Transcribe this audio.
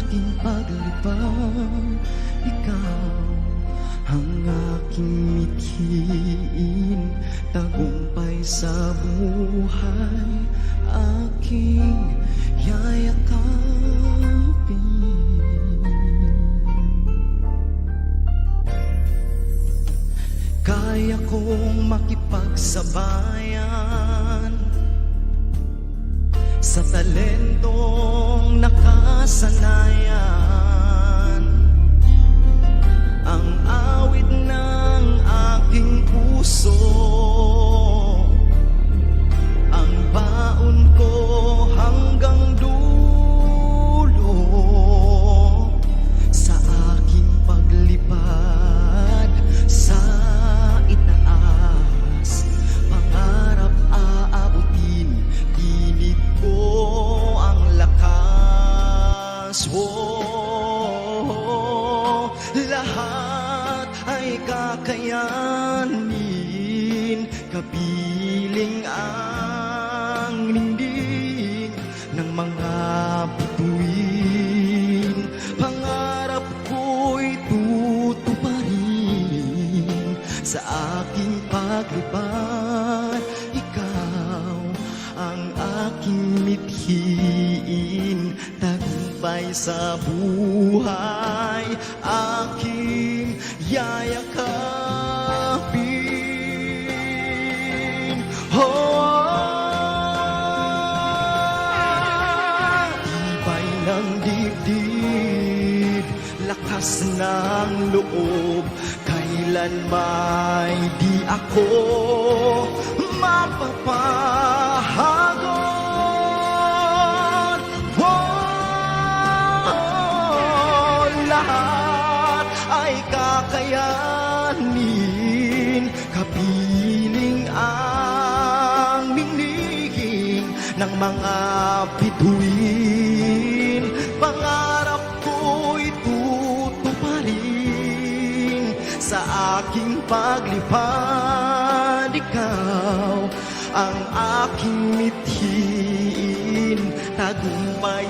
aking paglipad, ikaw ang aking mithiin, tagumpay sa buhay, aking yayakapin. Kaya kong makipagsabayan sa talentong nakasanayan, ang awit ng aking puso, ang baon ko hanggang dulo, sa aking paglipad sa itaas, pangarap aabutin, tinig ko ang lakas. Lahat ay kakayanin, kapiling ang ningning ng mga bituin. Pangarap ko'y tutuparin sa aking paglipad, ikaw ang aking mithiin, tagumpay sa buhay, aking yayakapin. Tibay ng dibdib, lakas ng loob, kailan may di ako mapapahagod. Lahat ay kakayanin, kapiling ang ningning ng mga bituin. Pangarap ko'y tutuparin sa aking paglipad, ikaw ang aking mithiin, tagumpay